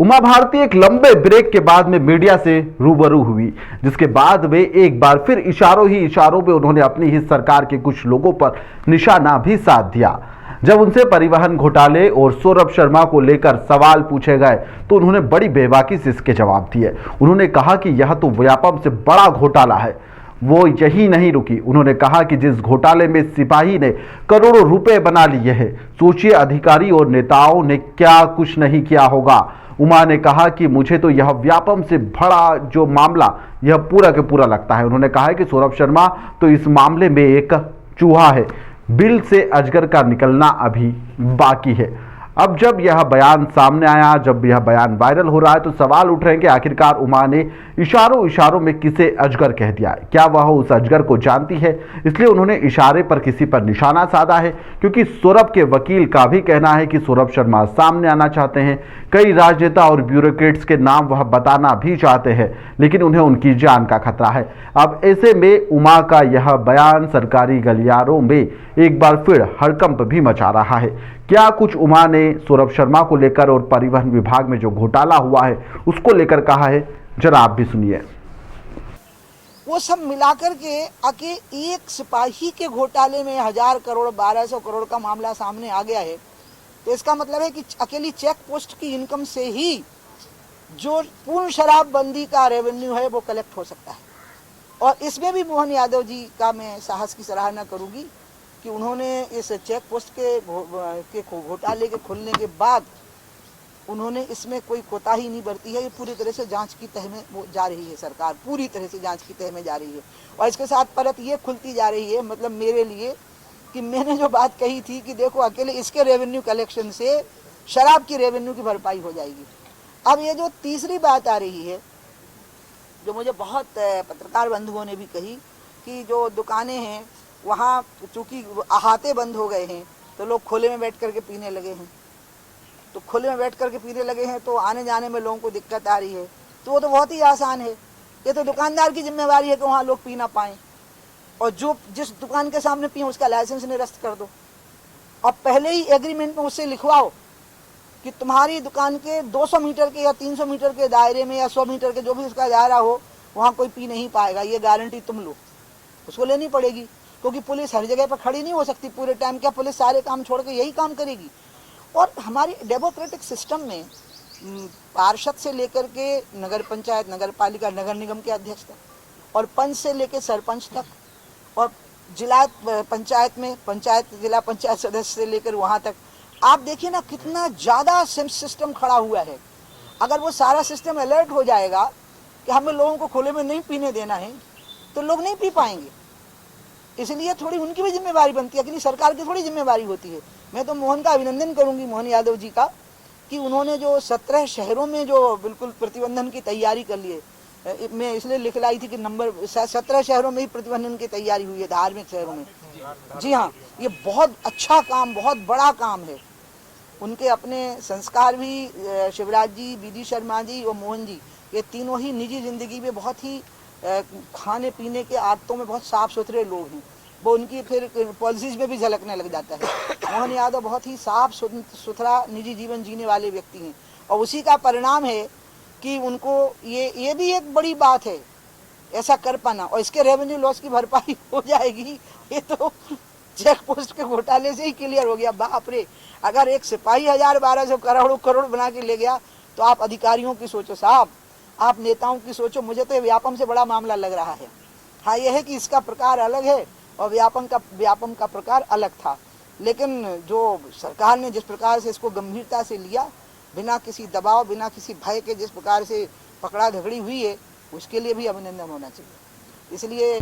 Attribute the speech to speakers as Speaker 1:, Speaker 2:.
Speaker 1: उमा भारती एक लंबे ब्रेक के बाद में मीडिया से रूबरू हुई, जिसके बाद वे एक बार फिर इशारों ही इशारों में उन्होंने अपनी ही सरकार के कुछ लोगों पर निशाना भी साध दिया। जब उनसे परिवहन घोटाले और सौरभ शर्मा को लेकर सवाल पूछे गए तो उन्होंने बड़ी बेबाकी से इसके जवाब दिए। उन्होंने कहा कि यह तो व्यापम से बड़ा घोटाला है। वो यही नहीं रुकी, उन्होंने कहा कि जिस घोटाले में सिपाही ने करोड़ों रुपए बना लिए हैं, सोचिए अधिकारी और नेताओं ने क्या कुछ नहीं किया होगा। उमा ने कहा कि मुझे तो यह व्यापम से बड़ा जो मामला यह पूरा के पूरा लगता है। उन्होंने कहा है कि सौरभ शर्मा तो इस मामले में एक चूहा है, बिल से अजगर का निकलना अभी बाकी है। अब जब यह बयान सामने आया, जब यह बयान वायरल हो रहा है तो सवाल उठ रहे हैं कि आखिरकार उमा ने इशारों इशारों में किसे अजगर कह दिया है। क्या वह उस अजगर को जानती है, इसलिए उन्होंने इशारे पर किसी पर निशाना साधा है? क्योंकि सौरभ के वकील का भी कहना है कि सौरभ शर्मा सामने आना चाहते हैं। कई राजनेता और ब्यूरोक्रेट्स के नाम वह बताना भी चाहते हैं, लेकिन उन्हें उनकी जान का खतरा है। अब ऐसे में उमा का यह बयान सरकारी गलियारों में एक बार फिर हड़कंप भी मचा रहा है। क्या कुछ उमा ने सौरभ शर्मा को लेकर और परिवहन विभाग में जो घोटाला हुआ है उसको लेकर कहा है, जरा आप भी सुनिए।
Speaker 2: वो सब मिलाकर के आके एक सिपाही के घोटाले में 1000 करोड़ 1200 करोड़ का मामला सामने आ गया है। तो इसका मतलब है कि अकेली चेक पोस्ट की इनकम से ही जो पूर्ण शराबबंदी का रेवेन्यू है वो कलेक्ट हो सकता है। और इसमें भी मोहन यादव जी का मैं साहस की सराहना करूंगी कि उन्होंने इस चेक पोस्ट के घोटाले के खुलने के बाद उन्होंने इसमें कोई कोताही नहीं बरती है। ये पूरी तरह से जांच की तह में वो जा रही है, सरकार पूरी तरह से जांच की तह में जा रही है। और इसके साथ परत ये खुलती जा रही है, मतलब मेरे लिए, कि मैंने जो बात कही थी कि देखो अकेले इसके रेवेन्यू कलेक्शन से शराब की रेवेन्यू की भरपाई हो जाएगी। अब ये जो तीसरी बात आ रही है, जो मुझे बहुत पत्रकार बंधुओं ने भी कही कि जो दुकानें हैं वहाँ चूँकि अहाते बंद हो गए हैं तो लोग खुले में बैठ करके पीने लगे हैं। तो खुले में बैठ करके पीने लगे हैं तो आने जाने में लोगों को दिक्कत आ रही है। तो वो तो बहुत ही आसान है, ये तो दुकानदार की जिम्मेवारी है कि वहाँ लोग पी ना पाएँ, और जो जिस दुकान के सामने पिए उसका लाइसेंस निरस्त कर दो। और पहले ही एग्रीमेंट में उससे लिखवाओ कि तुम्हारी दुकान के 200 मीटर के या 300 मीटर के दायरे में या 100 मीटर के जो भी उसका दायरा हो वहाँ कोई पी नहीं पाएगा, ये गारंटी तुम लो। उसको लेनी पड़ेगी, क्योंकि पुलिस हर जगह पर खड़ी नहीं हो सकती पूरे टाइम। क्या पुलिस सारे काम छोड़ के यही काम करेगी? और हमारी डेमोक्रेटिक सिस्टम में पार्षद से लेकर के नगर पंचायत, नगर पालिका, नगर निगम के अध्यक्ष तक, और पंच से लेकर सरपंच तक, और जिला पंचायत में जिला पंचायत सदस्य से लेकर वहाँ तक, आप देखिए ना कितना ज़्यादा सिस्टम खड़ा हुआ है। अगर वो सारा सिस्टम अलर्ट हो जाएगा कि हमें लोगों को खुले में नहीं पीने देना है तो लोग नहीं पी पाएंगे। इसलिए थोड़ी उनकी भी जिम्मेवारी बनती है, अकेली सरकार की थोड़ी जिम्मेवारी होती है। मैं तो मोहन का अभिनंदन करूंगी, मोहन यादव जी का, कि उन्होंने जो 17 शहरों में जो बिल्कुल प्रतिबंधन की तैयारी कर ली है। मैं इसलिए लिख लाई थी कि नंबर 17 शहरों में ही प्रतिबंधन की तैयारी हुई है, धार्मिक शहरों में। जी हाँ, ये बहुत अच्छा काम, बहुत बड़ा काम है। उनके अपने संस्कार भी, शिवराज जी, बीडी शर्मा जी और मोहन जी, ये तीनों ही निजी जिंदगी में बहुत ही खाने पीने के आदतों में बहुत साफ सुथरे लोग हैं। वो उनकी फिर पॉलिसीज में भी झलकने लग जाता है। मोहन यादव बहुत ही साफ सुथरा निजी जीवन जीने वाले व्यक्ति हैं, और उसी का परिणाम है कि उनको ये भी एक बड़ी बात है ऐसा कर पाना, और इसके रेवेन्यू लॉस की भरपाई हो जाएगी। ये तो चेक पोस्ट के घोटाले से ही क्लियर हो गया। बाप रे, अगर एक सिपाही 1000-1200 करोड़ बना के ले गया तो आप अधिकारियों की सोचो साहब, आप नेताओं की सोचो। मुझे तो व्यापम से बड़ा मामला लग रहा है। हाँ, यह है कि इसका प्रकार अलग है और व्यापम का प्रकार अलग था, लेकिन जो सरकार ने जिस प्रकार से इसको गंभीरता से लिया, बिना किसी दबाव, बिना किसी भय के जिस प्रकार से पकड़ा झगड़ी हुई है, उसके लिए भी अभिनंदन होना चाहिए। इसलिए